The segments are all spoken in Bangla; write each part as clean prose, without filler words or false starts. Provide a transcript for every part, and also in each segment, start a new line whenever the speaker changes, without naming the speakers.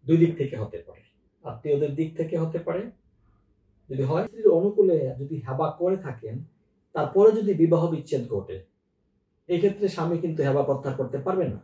দুই দিক থেকে হতে পারে, আত্মীয়দের দিক থেকে হতে পারে। যদি হয় স্ত্রীর অনুকূলে যদি হেবা করে থাকেন, তারপরে যদি বিবাহ বিচ্ছেদ ঘটে, এই ক্ষেত্রে স্বামী কিন্তু হেবা প্রত্যাহার করতে পারবেন না।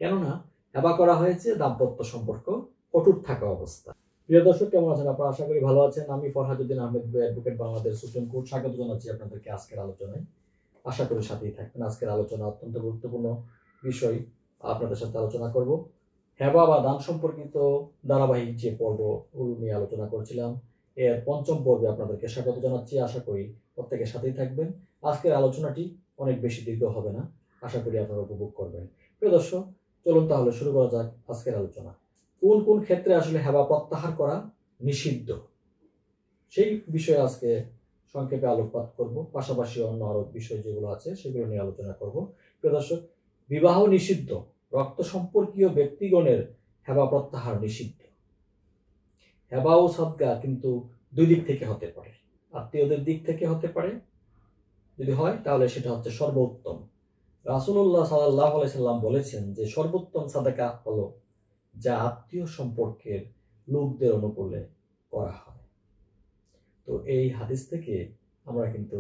কেননা হেবা করা হয়েছে দাম্পত্য সম্পর্ক অটুট থাকা অবস্থা। প্রিয় দর্শক, কেমন আছেন আপনারা? আশা করি ভালো আছেন। আমি Farhaduddin Ahmed, advocate, Bangladesh supreme court. স্বাগত জানাচ্ছি আপনাদেরকে আজকের আলোচনায়। আশা করি সাথেই থাকবেন। আজকের আলোচনা অত্যন্ত গুরুত্বপূর্ণ বিষয় আপনাদের সাথে আলোচনা করব। হেবা বা দান সম্পর্কিত ধারাবাহিক যে পর্বগুলো নিয়ে আলোচনা করছিলাম, এর পঞ্চম পর্বে আপনাদেরকে স্বাগত জানাচ্ছি। আশা করি প্রত্যেকের সাথেই থাকবেন। আজকের আলোচনাটি অনেক বেশি দীর্ঘ হবে না, আশা করি আপনারা উপভোগ করবেন। প্রিয় দর্শক, চলুন তাহলে শুরু করা যাক আজকের আলোচনা। কোন কোন ক্ষেত্রে আসলে হেবা প্রত্যাহার করা নিষিদ্ধ, সেই বিষয়ে আজকে সংক্ষেপে আলোকপাত করব। পাশাপাশি অন্য আরো বিষয় যেগুলো আছে সেগুলো নিয়ে আলোচনা করব। প্রিয় দর্শক, বিবাহ নিষিদ্ধ, রক্ত সম্পর্কীয় ব্যক্তিগণের হেবা প্রত্যাহার নিষিদ্ধ। হেবা ও সদকা কিন্তু দুই দিক থেকে হতে পারে, আত্মীয়দের দিক থেকে হতে পারে। যদি হয় তাহলে সেটা হচ্ছে সর্বোত্তম। রাসূলুল্লাহ সাল্লাল্লাহু আলাইহি সাল্লাম বলেছেন যে সর্বোত্তম সাদাকা হলো যা আত্মীয় সম্পর্কের লোকদের অনুকূলে করা হয়। তো এই হাদিস থেকে আমরা কিন্তু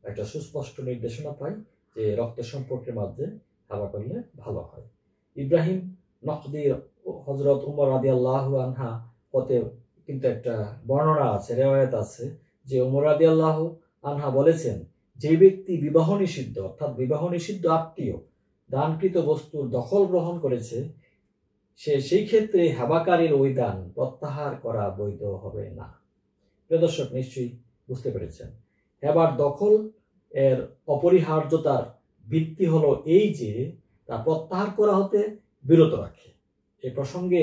একটা সুস্পষ্ট নির্দেশনা পাই যে রক্ত সম্পর্কের মাঝে হেবা করলে ভালো হয়। ইব্রাহিম নকদির হযরত উমর রাদিয়াল্লাহু আনহা হতে কিন্তু একটা বর্ণনা আছে, রিওয়ায়াত আছে যে উমর রাদিয়াল্লাহু আনহা বলেছেন, যে ব্যক্তি বিবাহ নিষিদ্ধ অর্থাৎ বিবাহ নিষিদ্ধ আত্মীয় দানকৃত বস্তুর দখল গ্রহণ করেছে, সেই ক্ষেত্রে হেবাকারীর ওই দান প্রত্যাহার করা বৈধ হবে না। প্রিয় দর্শক, নিশ্চয়ই বুঝতে পেরেছেন হেবার দখল এর অপরিহার্যতার ভিত্তি হলো এই যে তা প্রত্যাহার করা হতে বিরত রাখে। এই প্রসঙ্গে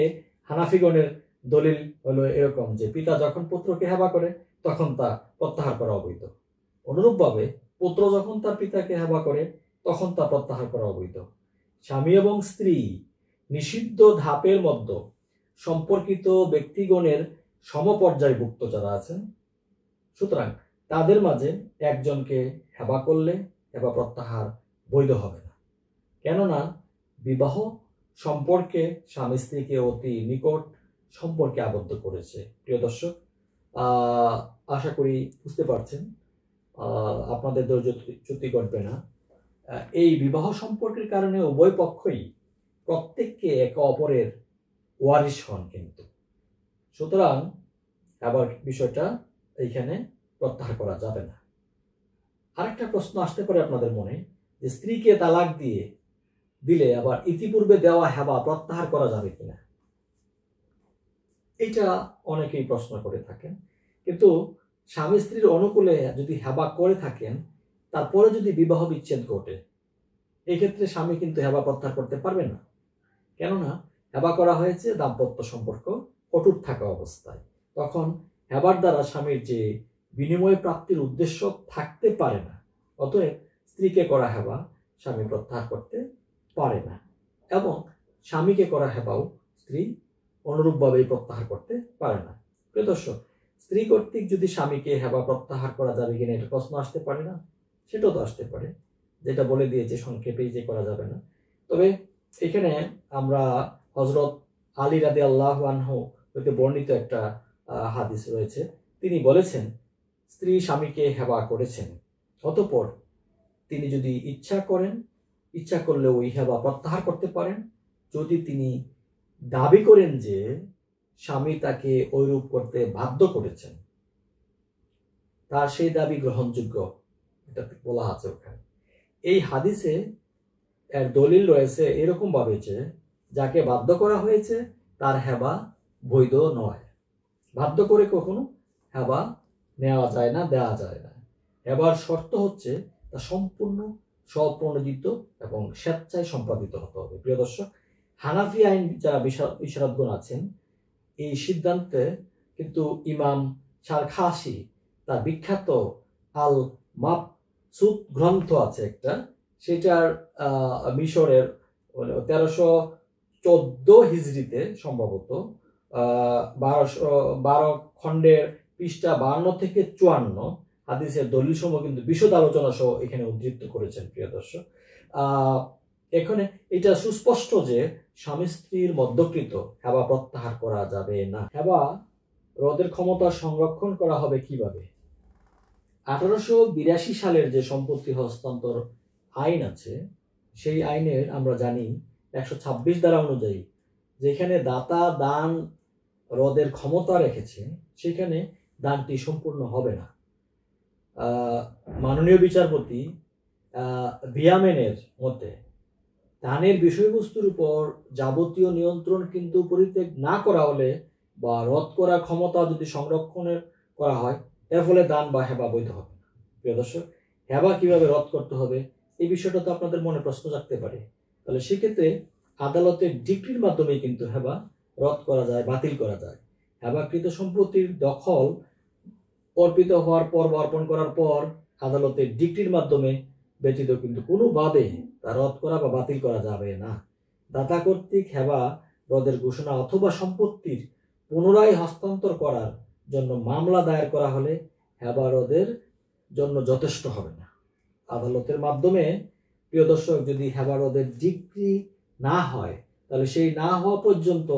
হানাফিগণের দলিল হলো এরকম যে পিতা যখন পুত্রকে হেবা করে তখন তা প্রত্যাহার করা অবৈধ। অনুরূপভাবে পুত্র যখন তার পিতাকে হেবা করে তখন তা প্রত্যাহার করা অবৈধ। স্বামী এবং স্ত্রী নিষিদ্ধ ধাপের মধ্যে সম্পর্কিত ব্যক্তিগণের সমপর্যায়ভুক্ত যারা আছেন, সুতরাং তাদের মাঝে একজনকে হেবা করলে হেবা প্রত্যাহার বৈধ হবে না। কেননা বিবাহ সম্পর্কে স্বামী স্ত্রীকে অতি নিকট সম্পর্কে আবদ্ধ করেছে। প্রিয় দর্শক, আশা করি বুঝতে পারছেন, আপনাদের ধৈর্যচ্যুতি ঘটবে না। এই বিবাহ সম্পর্কের কারণে উভয় পক্ষই প্রত্যেককে একে অপরের ওয়ারিশ হন কিন্তু। সুতরাং আবার বিষয়টা এইখানে প্রত্যাহার করা যাবে না। আরেকটা প্রশ্ন আসতে পারে আপনাদের মনে যে স্ত্রীকে তালাক দিলে আবার ইতিপূর্বে দেওয়া হেবা প্রত্যাহার করা যাবে কিনা, এটা অনেকেই প্রশ্ন করে থাকেন। কিন্তু স্বামী স্ত্রীর অনুকূলে যদি হেবা করে থাকেন, তারপরে যদি বিবাহ বিচ্ছেদ ঘটে, এই ক্ষেত্রে স্বামী কিন্তু হেবা প্রত্যাহার করতে পারবেন না। কেননা হেবা করা হয়েছে দাম্পত্য সম্পর্ক অটুট থাকা অবস্থায়। তখন হেবার দ্বারা স্বামীর যে বিনিময় প্রাপ্তির উদ্দেশ্য থাকতে পারে না। অতএব স্ত্রীকে করা হেবা স্বামী প্রত্যাহার করতে পারে না, এবং স্বামীকে করা হেবাও স্ত্রী অনুরূপভাবেই প্রত্যাহার করতে পারে না। প্রিয় দর্শক, স্ত্রী কর্তৃক যদি স্বামীকে হেবা প্রত্যাহার করা যাবে কিনা এটা প্রশ্ন আসতে পারে না? সেটাও তো আসতে পারে, যেটা বলে দিয়েছে সংক্ষেপেই যে করা যাবে না। তবে এখানে আমরা হযরত আলী রাদিয়াল্লাহু আনহু হতে বর্ণিত একটা হাদিস রয়েছে। তিনি বলেছেন, স্ত্রী স্বামীকে হেবা করেছেন, অতঃপর তিনি যদি ইচ্ছা করলে ওই হেবা প্রত্যাহার করতে পারেন, যদি তিনি দাবি করেন যে স্বামী তাকে ঐরূপ করতে বাধ্য করেছেন, তার সেই দাবি গ্রহণযোগ্য, এটা বলা আছে ওখানে। এই হাদিসে এর দলিল রয়েছে এরকম ভাবে যে যাকে বাধ্য করা হয়েছে তার হেবা বৈধ নয়। বাধ্য করে কখনো হেবা নেওয়া যায় না, দেওয়া যায় না। হেবার শর্ত হচ্ছে তা সম্পূর্ণ স্বপ্রণোদিত এবং স্বেচ্ছায় সম্পাদিত হতে হবে। প্রিয় দর্শক, হানাফি আইন যারা বিশারদগণ আছেন, এই সিদ্ধান্তে কিন্তু ইমাম শারখাসি তার বিখ্যাত আল মাবসুত গ্রন্থ আছে একটা, সেটার মিশরের 1314 হিজরিতে সম্ভবত 12 খণ্ডের পৃষ্ঠা 52 থেকে 54 হাদিসের দলিল সমূহ কিন্তু বিশদ আলোচনা সহ এখানে উদ্ধৃত করেছেন। প্রিয় দর্শক, এখানে এটা সুস্পষ্ট যে স্বামী স্ত্রীর মধ্যকৃত হেবা প্রত্যাহার করা যাবে না। হেবা রদের ক্ষমতা সংরক্ষণ করা হবে কিভাবে? 1882 সালের যে সম্পত্তি হস্তান্তর আইন আছে, সেই আইনের আমরা জানি 126 ধারা অনুযায়ী যেখানে দাতা দান রদের ক্ষমতা রেখেছে সেখানে দানটি সম্পূর্ণ হবে না। মাননীয় বিচারপতি ভিয়ামেনের মতে দানের বিষয়বস্তুর উপর যাবতীয় নিয়ন্ত্রণ কিন্তু পরিত্যাগ না করা হলে বা রদ করার ক্ষমতা যদি সংরক্ষণের করা হয়, এর ফলে দান বা হেবা বৈধ হবে না। প্রিয় দর্শক, হেবা কিভাবে রদ করতে হবে এই বিষয়টা তো আপনাদের মনে প্রশ্ন জাগতে পারে। তাহলে সেক্ষেত্রে আদালতের ডিক্রির মাধ্যমে কিন্তু হেবা রদ করা যায়, বাতিল করা যায়। হেবাকৃত সম্পত্তির দখল অর্পিত হওয়ার পর বা অর্পণ করার পর আদালতের ডিক্রির মাধ্যমে ব্যতীত কিন্তু কোনোভাবে তা রদ করা বা বাতিল করা যাবে না। দাতা কর্তৃক হেবা রদের ঘোষণা অথবা সম্পত্তির পুনরায় হস্তান্তর করার জন্য মামলা দায়ের করা হলে হেবা রদের জন্য যথেষ্ট হবে না। আদালতের মাধ্যমে প্রিয় দর্শক যদি হেবা রদের ডিক্রি না হয় তাহলে সেই না হওয়া পর্যন্ত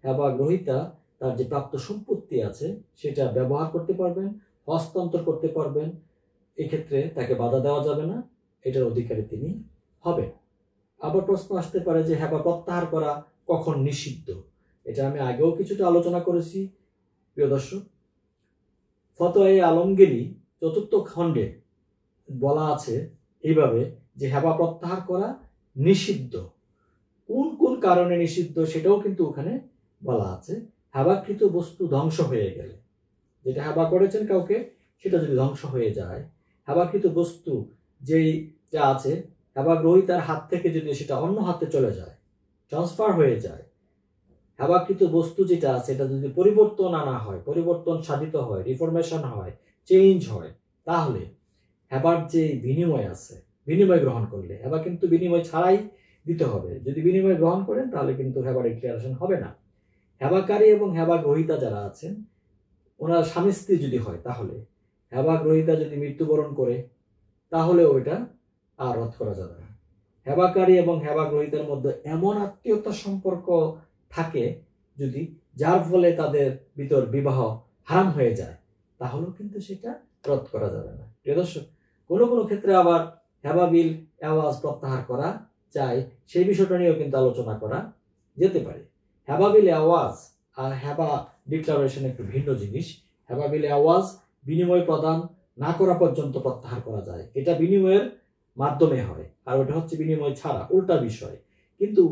হেবা গ্রহীতা তার যে প্রাপ্ত সম্পত্তি আছে সেটা ব্যবহার করতে পারবেন, হস্তান্তর করতে পারবেন। এক্ষেত্রে তাকে বাধা দেওয়া যাবে না, এটার অধিকারী তিনি হবেন। আবার প্রশ্ন আসতে পারে যে হেবা প্রত্যাহার করা কখন নিষিদ্ধ? এটা আমি আগেও কিছুটা আলোচনা করেছি প্রিয় দর্শক। ফতোয়ায়ে আলমগীরি 4th খণ্ডে বলা আছে এইভাবে যে হেবা প্রত্যাহার করা নিষিদ্ধ। কোন কোন কারণে নিষিদ্ধ সেটাও কিন্তু ওখানে বলা আছে। হেবাকৃত বস্তু ধ্বংস হয়ে গেলে, যেটা হেবা করেছেন কাউকে সেটা যদি ধ্বংস হয়ে যায়, হেবাকৃত বস্তু যেই যা আছে হেবা গ্রহীতার হাত থেকে যদি সেটা অন্য হাতে চলে যায়, ট্রান্সফার হয়ে যায়, হেবাকৃত বস্তু যেটা আছে এটা যদি পরিবর্তন আনা হয়, পরিবর্তন সাধিত হয়, রিফরমেশন হয়, চেঞ্জ হয়, তাহলে হেবার যে বিনিময় আছে, বিনিময় গ্রহণ করলে, হেবা কিন্তু বিনিময় ছাড়াই দিতে হবে। যদি বিনিময় গ্রহণ করেন তাহলে কিন্তু হেবার ডিক্লারেশন হবে না। হেবাকারী এবং হেবা গ্রহীতা যারা আছেন ওনার স্বামী স্ত্রী যদি হয় তাহলে, হেবা গ্রহীতা যদি মৃত্যুবরণ করে তাহলে ওইটা আর রদ করা যাবে না। হেবাকারী এবং হেবা গ্রহীতার মধ্যে এমন আত্মীয়তার সম্পর্ক থাকে যদি যার ফলে তাদের ভিতর বিবাহ হারাম হয়ে যায় তাহলেও কিন্তু সেটা রদ করা যাবে না। প্রিয় দর্শক, কোনো কোনো ক্ষেত্রে আবার হেবা বিল আওয়াজ প্রত্যাহার করা যায়, সেই বিষয়টা নিয়েও কিন্তু আলোচনা করা যেতে পারে। হেবা বিল আওয়াজ আর হেবা ডিক্লারেশন একটু ভিন্ন জিনিস। হেবা বিল আওয়াজ বিনিময় প্রদান না করা পর্যন্ত প্রত্যাহার করা যায়, এটা বিনিময়ের মাধ্যমে হয়, আর ওটা হচ্ছে বিনিময় ছাড়া, উল্টা বিষয়। কিন্তু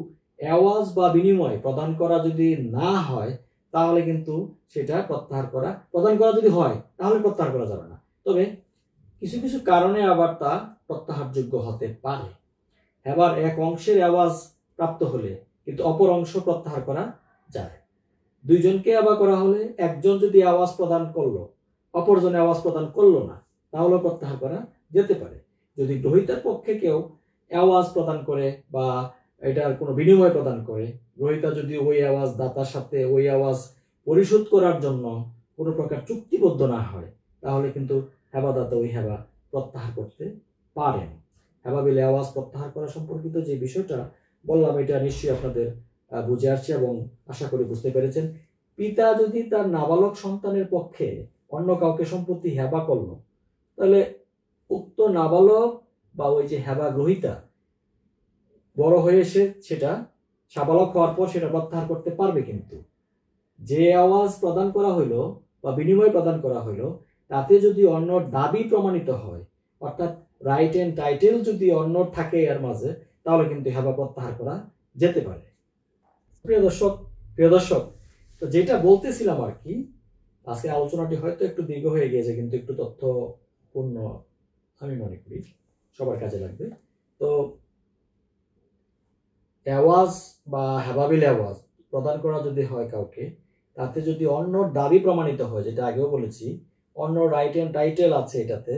আওয়াজ বা বিনিময় প্রদান করা যদি না হয় তাহলে কিন্তু সেটা প্রত্যাহার করা, প্রদান করা যদি হয় তাহলে প্রত্যাহার করা যাবে না। তবে কিছু কিছু কারণে আবার তা প্রত্যাহারযোগ্য হতে পারে। এবার এক অংশের আওয়াজ প্রাপ্ত হলে কিন্তু অপর অংশ প্রত্যাহার করা যায়। দুইজনকে আবার করা হলে একজন যদি আওয়াজ প্রদান করলো, অপরজনে আওয়াজ প্রদান করলো না, তাহলে প্রত্যাহার করা যেতে পারে। যদি গ্রহীতার পক্ষে কেউ আওয়াজ প্রদান করে বা এটার কোনো বিনিময় প্রদান করে, গ্রহীতা যদি ওই আওয়াজ দাতার সাথে ওই আওয়াজ পরিশোধ করার জন্য কোনো প্রকার চুক্তিবদ্ধ না হয় তাহলে কিন্তু হেবাদাতা ওই হেবা প্রত্যাহার করতে পারেন। হেবা বিলে আওয়াজ প্রত্যাহার করা সম্পর্কিত যে বিষয়টা বললাম এটা নিশ্চয়ই আপনাদের বুঝে আসছে এবং আশা করি বুঝতে পেরেছেন। পিতা যদি তার নাবালক সন্তানের পক্ষে অন্য কাউকে সম্পত্তি হেবা করলো তাহলে উক্ত নাবালক বা ওই যে হেবা গ্রহীতা বড় হয়ে এসে সেটা সাবালক হওয়ার পর সেটা প্রত্যাহার করতে পারবে। কিন্তু যে আওয়াজ প্রদান করা হইলো বা বিনিময় প্রদান করা হইলো তাতে যদি অন্য দাবি প্রমাণিত হয়, অর্থাৎ রাইট এন্ড টাইটেল যদি অন্য থাকে এর মাঝে, তাহলে কিন্তু হেবা প্রত্যাহার করা যেতে পারে। প্রিয় দর্শক, তো যেটা বলতেছিলাম আর কি, আজকে আলোচনাটি হয়তো একটু দীর্ঘ হয়ে গিয়েছে কিন্তু একটু তথ্যপূর্ণ আমি মনে করি সবার কাজে লাগবে। তো আওয়াজ বা হেবাবিল আওয়াজ প্রদান করা যদি হয় কাউকে, তাতে যদি অন্য দাবি প্রমাণিত হয়, যেটা আগেও বলেছি অন্য রাইট এন্ড টাইটেল আছে, এটাতে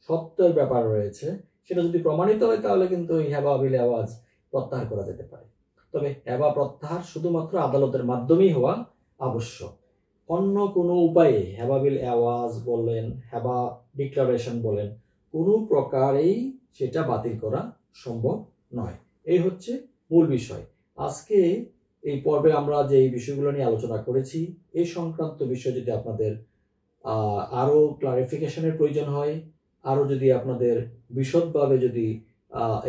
সত্যের ব্যাপার রয়েছে, সেটা যদি প্রমাণিত হয় তাহলে কিন্তু এই হেবাবিল আওয়াজ প্রত্যাহার করা যেতে পারে। তবে হেবা প্রত্যাহার শুধুমাত্র আদালতের মাধ্যমেই হওয়া আবশ্যক। অন্য কোনো উপায়ে হেবাবিল আওয়াজ বলেন, হেবা ডিক্লারেশন বলেন, কোনো প্রকারেই সেটা বাতিল করা সম্ভব নয়। এই হচ্ছে মূল বিষয়। আজকে এই পর্বে আমরা যে এই বিষয়গুলো নিয়ে আলোচনা করেছি, এই সংক্রান্ত বিষয় যদি আপনাদের আরো ক্লারিফিকেশনের প্রয়োজন হয়, আরো যদি আপনাদের বিশদভাবে যদি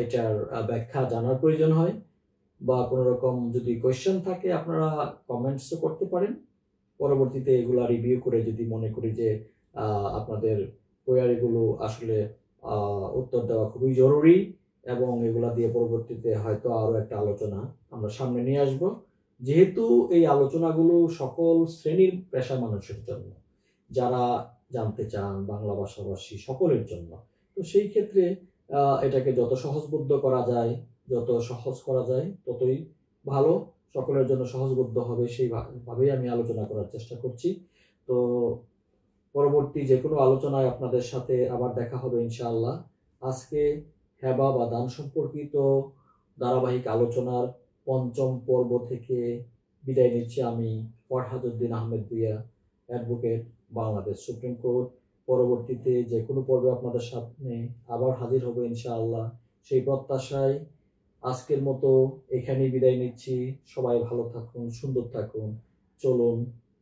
এটার ব্যাখ্যা জানার প্রয়োজন হয় বা কোনো রকম যদি কোয়েশ্চেন থাকে, আপনারা কমেন্টসও করতে পারেন। পরবর্তীতে এগুলা রিভিউ করে যদি মনে করি যে আপনাদের কোয়ারিগুলো আসলে উত্তর দেওয়া খুবই জরুরি এবং এগুলা দিয়ে পরবর্তীতে হয়তো আরো একটা আলোচনা আমরা সামনে নিয়ে আসব, যেহেতু এই আলোচনাগুলো সকল শ্রেণীর পেশা মানুষের জন্য, যারা জানতে চান বাংলা ভাষাভাষী সকলের জন্য। তো সেই ক্ষেত্রে এটাকে যত সহজবোধ্য করা যায়, যত সহজ করা যায় ততই ভালো, সকলের জন্য সহজবোধ্য হবে, সেইভাবেই আমি আলোচনা করার চেষ্টা করছি। তো পরবর্তী যে কোনো আলোচনায় আপনাদের সাথে আবার দেখা হবে ইনশাআল্লাহ। আজকে হেবা বা দান সম্পর্কিত ধারাবাহিক আলোচনার ৫ম পর্ব থেকে বিদায় নিচ্ছি আমি, Farhaduddin Ahmed Bhuiyan, advocate, Bangladesh supreme court. পরবর্তীতে যে কোনো পর্বে আপনাদের সামনে আবার হাজির হব ইনশাআল্লাহ, সেই প্রত্যাশায় আজকের মতো এখানেই বিদায় নিচ্ছি। সবাই ভালো থাকুন, সুন্দর থাকুন, চলুন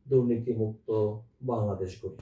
দুর্নীতিমুক্ত বাংলাদেশ গড়ি।